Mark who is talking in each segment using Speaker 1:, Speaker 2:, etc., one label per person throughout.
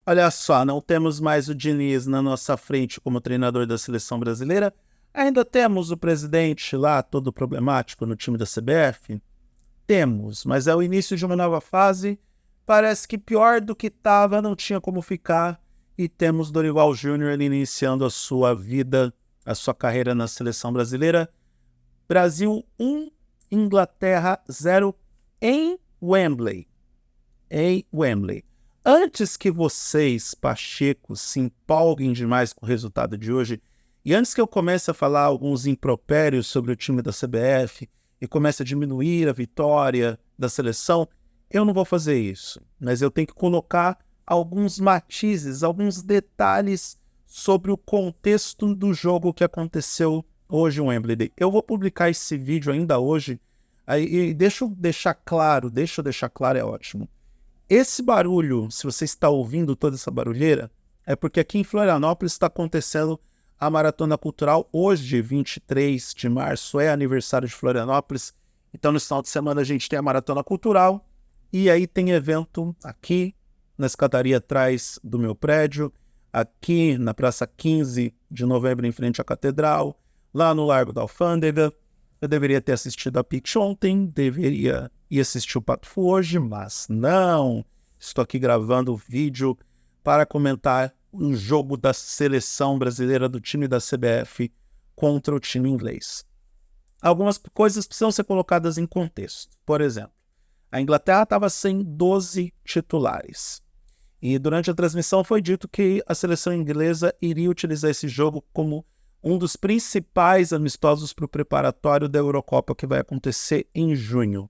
Speaker 1: Olha só, não temos mais o Diniz na nossa frente como treinador da seleção brasileira. Ainda temos o presidente lá, todo problemático no time da CBF? Temos, mas é o início de uma nova fase. Parece que pior do que estava, não tinha como ficar. E temos Dorival Júnior iniciando a sua vida, a sua carreira na seleção brasileira. Brasil 1, Inglaterra 0 em Wembley. Em Wembley. Antes que vocês, Pacheco, se empolguem demais com o resultado de hoje, e antes que eu comece a falar alguns impropérios sobre o time da CBF e comece a diminuir a vitória da seleção, eu não vou fazer isso. Mas eu tenho que colocar alguns matizes, alguns detalhes sobre o contexto do jogo que aconteceu hoje em Wembley. Eu vou publicar esse vídeo ainda hoje, e deixa eu deixar claro é ótimo. Esse barulho, se você está ouvindo toda essa barulheira, é porque aqui em Florianópolis está acontecendo a Maratona Cultural. Hoje, 23 de março, é aniversário de Florianópolis. Então, no final de semana, a gente tem a Maratona Cultural. E aí tem evento aqui na escadaria atrás do meu prédio, aqui na Praça 15 de Novembro, em frente à Catedral, lá no Largo da Alfândega. Eu deveria ter assistido a Pitch ontem, deveria ir assistir o Pato Fu hoje, mas não. Estou aqui gravando o vídeo para comentar o jogo da seleção brasileira do time da CBF contra o time inglês. Algumas coisas precisam ser colocadas em contexto. Por exemplo, a Inglaterra estava sem 12 titulares. E durante a transmissão foi dito que a seleção inglesa iria utilizar esse jogo como um dos principais amistosos para o preparatório da Eurocopa que vai acontecer em junho.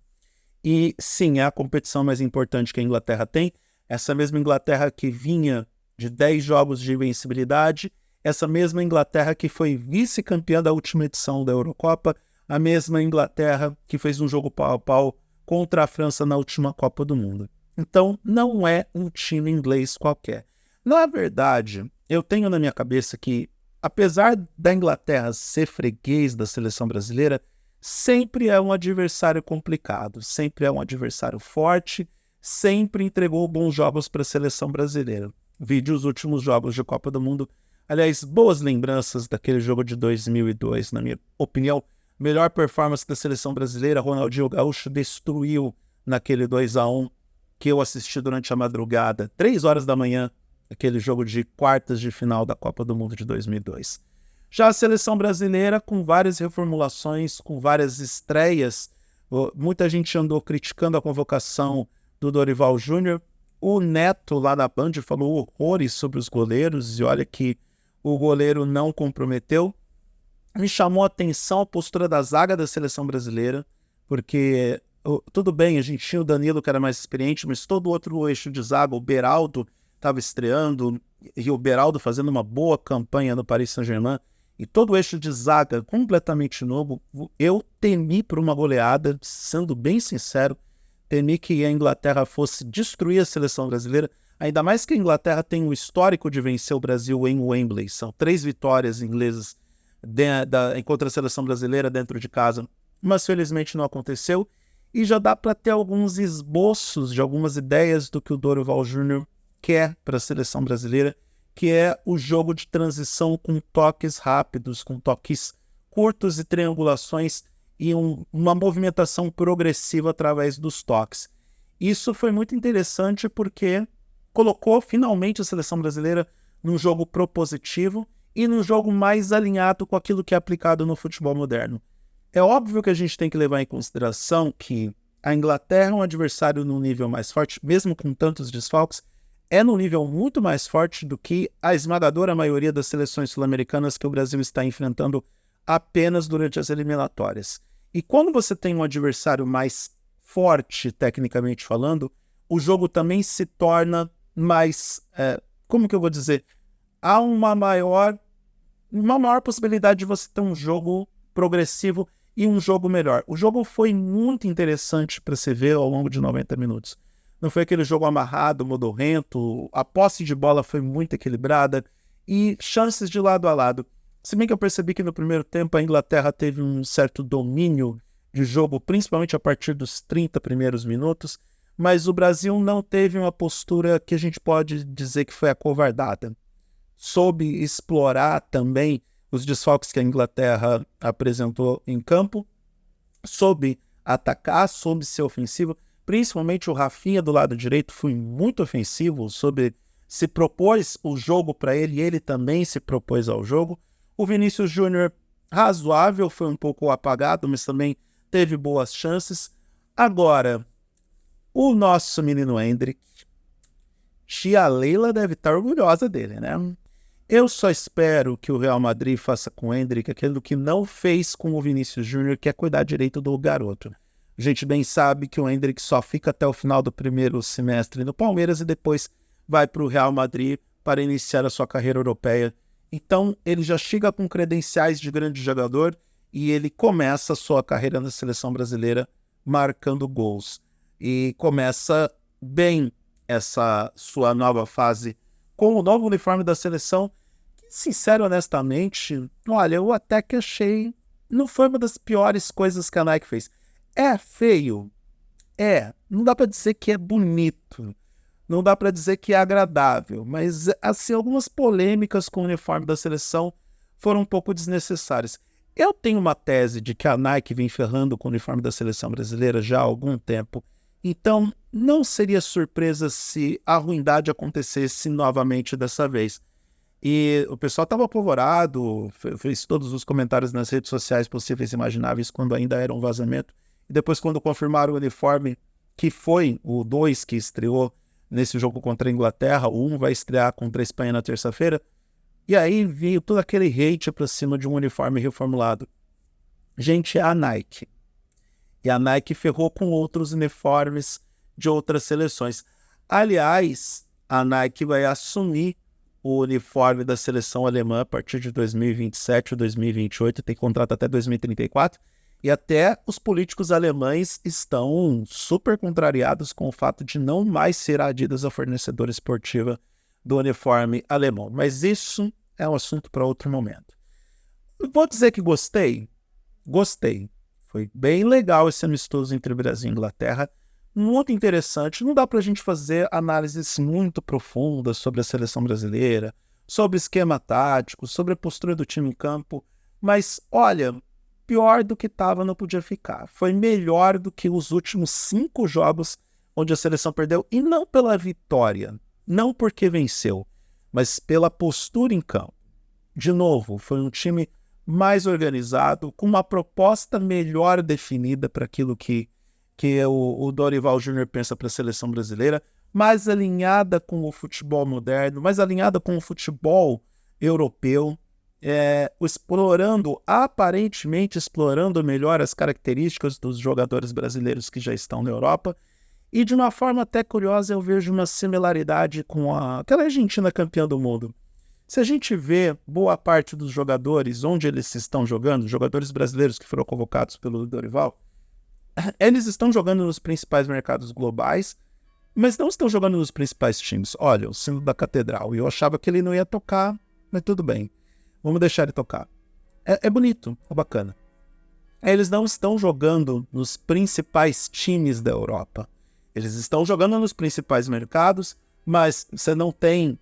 Speaker 1: E sim, é a competição mais importante que a Inglaterra tem. Essa mesma Inglaterra que vinha de 10 jogos de invencibilidade, essa mesma Inglaterra que foi vice-campeã da última edição da Eurocopa, a mesma Inglaterra que fez um jogo pau a pau contra a França na última Copa do Mundo. Então, não é um time inglês qualquer. Na verdade, eu tenho na minha cabeça que, apesar da Inglaterra ser freguês da seleção brasileira, sempre é um adversário complicado, sempre é um adversário forte, sempre entregou bons jogos para a seleção brasileira. Vide os últimos jogos de Copa do Mundo. Aliás, boas lembranças daquele jogo de 2002, na minha opinião. Melhor performance da seleção brasileira, Ronaldinho Gaúcho destruiu naquele 2-1 que eu assisti durante a madrugada, 3 horas da manhã, aquele jogo de quartas de final da Copa do Mundo de 2002. Já a seleção brasileira, com várias reformulações, com várias estreias, muita gente andou criticando a convocação do Dorival Júnior. O Neto, lá na Band, falou horrores sobre os goleiros, e olha que o goleiro não comprometeu. Me chamou a atenção a postura da zaga da seleção brasileira, porque tudo bem, a gente tinha o Danilo, que era mais experiente, mas todo o outro eixo de zaga, o Beraldo estava estreando, e o Beraldo fazendo uma boa campanha no Paris Saint-Germain, e todo o eixo de zaga completamente novo. Eu temi por uma goleada, sendo bem sincero, temi que a Inglaterra fosse destruir a seleção brasileira, ainda mais que a Inglaterra tem um histórico de vencer o Brasil em Wembley. São 3 vitórias inglesas contra a seleção brasileira dentro de casa, mas felizmente não aconteceu, e já dá para ter alguns esboços de algumas ideias do que o Dorival Júnior quer para a seleção brasileira, que é o jogo de transição com toques rápidos, com toques curtos e triangulações, e uma movimentação progressiva através dos toques. Isso foi muito interessante porque colocou finalmente a seleção brasileira num jogo propositivo e num jogo mais alinhado com aquilo que é aplicado no futebol moderno. É óbvio que a gente tem que levar em consideração que a Inglaterra é um adversário num nível mais forte, mesmo com tantos desfalques, é num nível muito mais forte do que a esmagadora maioria das seleções sul-americanas que o Brasil está enfrentando apenas durante as eliminatórias. E quando você tem um adversário mais forte, tecnicamente falando, o jogo também se torna mais, como que eu vou dizer, há uma maior possibilidade de você ter um jogo progressivo e um jogo melhor. O jogo foi muito interessante para se ver ao longo de 90 minutos. Não foi aquele jogo amarrado, modorrento, a posse de bola foi muito equilibrada e chances de lado a lado. Se bem que eu percebi que no primeiro tempo a Inglaterra teve um certo domínio de jogo, principalmente a partir dos 30 primeiros minutos, mas o Brasil não teve uma postura que a gente pode dizer que foi acovardada. Soube explorar também os desfalques que a Inglaterra apresentou em campo, soube atacar, soube ser ofensivo, principalmente o Rafinha do lado direito foi muito ofensivo, se propôs o jogo para ele e ele também se propôs ao jogo. O Vinícius Júnior, razoável, foi um pouco apagado, mas também teve boas chances. Agora, o nosso menino Endrick, tia Leila deve estar orgulhosa dele, né? Eu só espero que o Real Madrid faça com o Endrick aquilo que não fez com o Vinícius Júnior, que é cuidar direito do garoto. A gente bem sabe que o Endrick só fica até o final do primeiro semestre no Palmeiras e depois vai para o Real Madrid para iniciar a sua carreira europeia. Então, ele já chega com credenciais de grande jogador e ele começa a sua carreira na seleção brasileira marcando gols. E começa bem essa sua nova fase com o novo uniforme da seleção, que, sincero, honestamente, olha, eu até que achei, não foi uma das piores coisas que a Nike fez. É feio? É. Não dá para dizer que é bonito. Não dá para dizer que é agradável. Mas, assim, algumas polêmicas com o uniforme da seleção foram um pouco desnecessárias. Eu tenho uma tese de que a Nike vem ferrando com o uniforme da seleção brasileira já há algum tempo. Então, não seria surpresa se a ruindade acontecesse novamente dessa vez. E o pessoal estava apavorado, fez todos os comentários nas redes sociais possíveis e imagináveis quando ainda era um vazamento. E depois, quando confirmaram o uniforme, que foi o 2 que estreou nesse jogo contra a Inglaterra, o 1 vai estrear contra a Espanha na terça-feira, e aí veio todo aquele hate para cima de um uniforme reformulado. Gente, é a Nike. E a Nike ferrou com outros uniformes de outras seleções. Aliás, a Nike vai assumir o uniforme da seleção alemã a partir de 2027 ou 2028, tem contrato até 2034, e até os políticos alemães estão super contrariados com o fato de não mais ser a Adidas a fornecedora esportiva do uniforme alemão. Mas isso é um assunto para outro momento. Vou dizer que gostei? Gostei. Foi bem legal esse amistoso entre Brasil e Inglaterra, muito interessante. Não dá para a gente fazer análises muito profundas sobre a seleção brasileira, sobre esquema tático, sobre a postura do time em campo, mas olha, pior do que estava não podia ficar. Foi melhor do que os últimos 5 jogos onde a seleção perdeu, e não pela vitória, não porque venceu, mas pela postura em campo. De novo, foi um time mais organizado, com uma proposta melhor definida para aquilo que o Dorival Júnior pensa para a seleção brasileira, mais alinhada com o futebol moderno, mais alinhada com o futebol europeu, aparentemente explorando melhor as características dos jogadores brasileiros que já estão na Europa. E de uma forma até curiosa, eu vejo uma similaridade com aquela Argentina campeã do mundo. Se a gente vê boa parte dos jogadores, onde eles estão jogando, jogadores brasileiros que foram convocados pelo Dorival, eles estão jogando nos principais mercados globais, mas não estão jogando nos principais times. Olha, o símbolo da Catedral. E eu achava que ele não ia tocar, mas tudo bem. Vamos deixar ele tocar. É bonito, é bacana. Eles não estão jogando nos principais times da Europa. Eles estão jogando nos principais mercados, mas você não tem,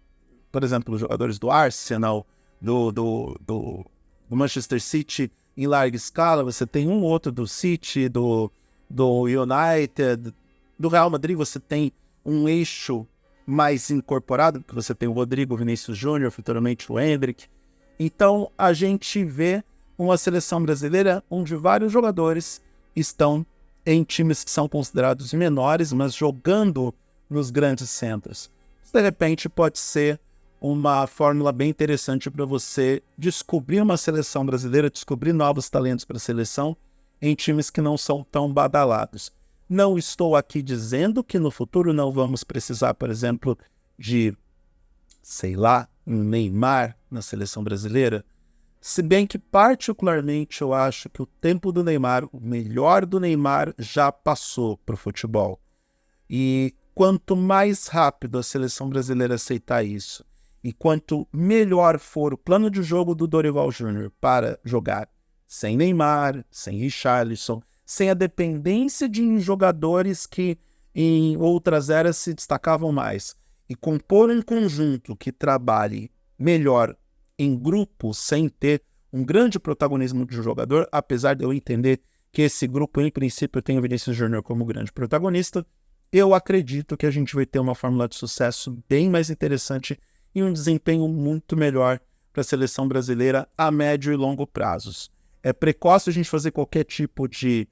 Speaker 1: por exemplo, os jogadores do Arsenal, do Manchester City em larga escala. Você tem um outro do City, do United, do Real Madrid. Você tem um eixo mais incorporado, porque você tem o Rodrigo, o Vinícius Júnior, futuramente o Endrick. Então a gente vê uma seleção brasileira onde vários jogadores estão em times que são considerados menores, mas jogando nos grandes centros. De repente pode ser uma fórmula bem interessante para você descobrir uma seleção brasileira, descobrir novos talentos para a seleção em times que não são tão badalados. Não estou aqui dizendo que no futuro não vamos precisar, por exemplo, de, sei lá, um Neymar na seleção brasileira, se bem que particularmente eu acho que o tempo do Neymar, o melhor do Neymar, já passou para o futebol. E quanto mais rápido a seleção brasileira aceitar isso, e quanto melhor for o plano de jogo do Dorival Júnior para jogar sem Neymar, sem Richarlison, sem a dependência de jogadores que em outras eras se destacavam mais. E compor um conjunto que trabalhe melhor em grupo, sem ter um grande protagonismo de um jogador, apesar de eu entender que esse grupo, em princípio, tem o Vinícius Júnior como grande protagonista, eu acredito que a gente vai ter uma fórmula de sucesso bem mais interessante e um desempenho muito melhor para a seleção brasileira a médio e longo prazos. É precoce a gente fazer qualquer tipo de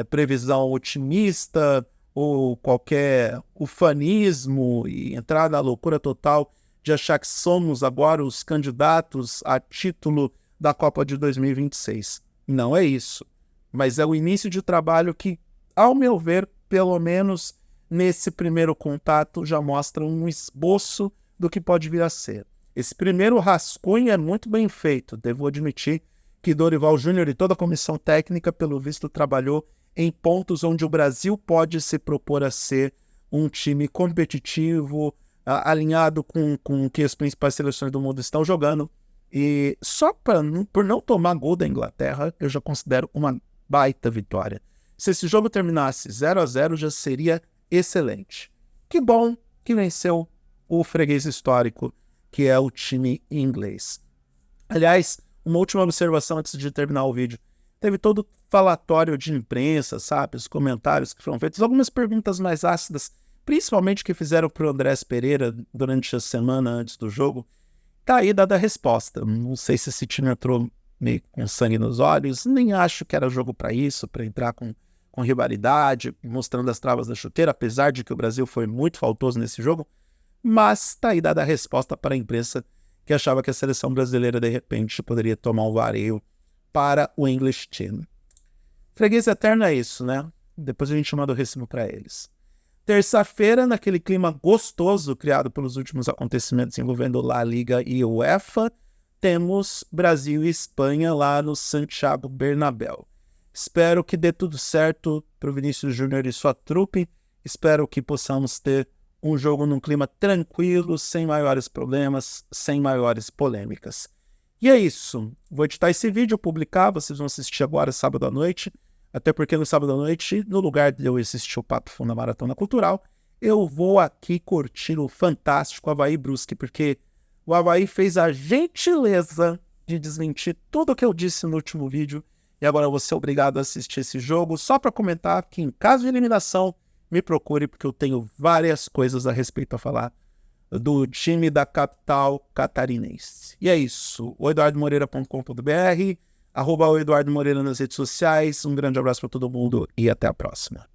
Speaker 1: previsão otimista ou qualquer ufanismo e entrar na loucura total de achar que somos agora os candidatos a título da Copa de 2026. Não é isso. Mas é o início de trabalho que, ao meu ver, pelo menos nesse primeiro contato, já mostra um esboço do que pode vir a ser. Esse primeiro rascunho é muito bem feito. Devo admitir que Dorival Júnior e toda a comissão técnica, pelo visto, trabalhou em pontos onde o Brasil pode se propor a ser um time competitivo, alinhado com o que as principais seleções do mundo estão jogando. E só por não tomar gol da Inglaterra, eu já considero uma baita vitória. Se esse jogo terminasse 0-0, já seria excelente. Que bom que venceu o freguês histórico, que é o time inglês. Aliás, uma última observação antes de terminar o vídeo. Teve todo o falatório de imprensa, sabe? Os comentários que foram feitos, algumas perguntas mais ácidas, principalmente que fizeram para o Andrés Pereira durante a semana antes do jogo. Tá aí dada a resposta. Não sei se esse time entrou meio com sangue nos olhos, nem acho que era jogo para isso, para entrar com rivalidade, mostrando as travas da chuteira, apesar de que o Brasil foi muito faltoso nesse jogo, mas tá aí dada a resposta para a imprensa que achava que a seleção brasileira, de repente, poderia tomar um vareio para o English Team. Freguês eterno é isso, né? Depois a gente manda o recibo para eles. Terça-feira, naquele clima gostoso criado pelos últimos acontecimentos envolvendo La Liga e UEFA, temos Brasil e Espanha lá no Santiago Bernabéu. Espero que dê tudo certo para o Vinícius Júnior e sua trupe. Espero que possamos ter um jogo num clima tranquilo, sem maiores problemas, sem maiores polêmicas. E é isso. Vou editar esse vídeo, publicar. Vocês vão assistir agora, sábado à noite. Até porque no sábado à noite, no lugar de eu assistir o Papo Fundo da Maratona Cultural, eu vou aqui curtir o fantástico Avaí Brusque, porque o Avaí fez a gentileza de desmentir tudo o que eu disse no último vídeo. E agora eu vou ser obrigado a assistir esse jogo só para comentar que, em caso de eliminação, me procure, porque eu tenho várias coisas a respeito a falar do time da capital catarinense. E é isso. O eduardomoreira.com.br, @o Eduardo Moreira nas redes sociais. Um grande abraço para todo mundo e até a próxima.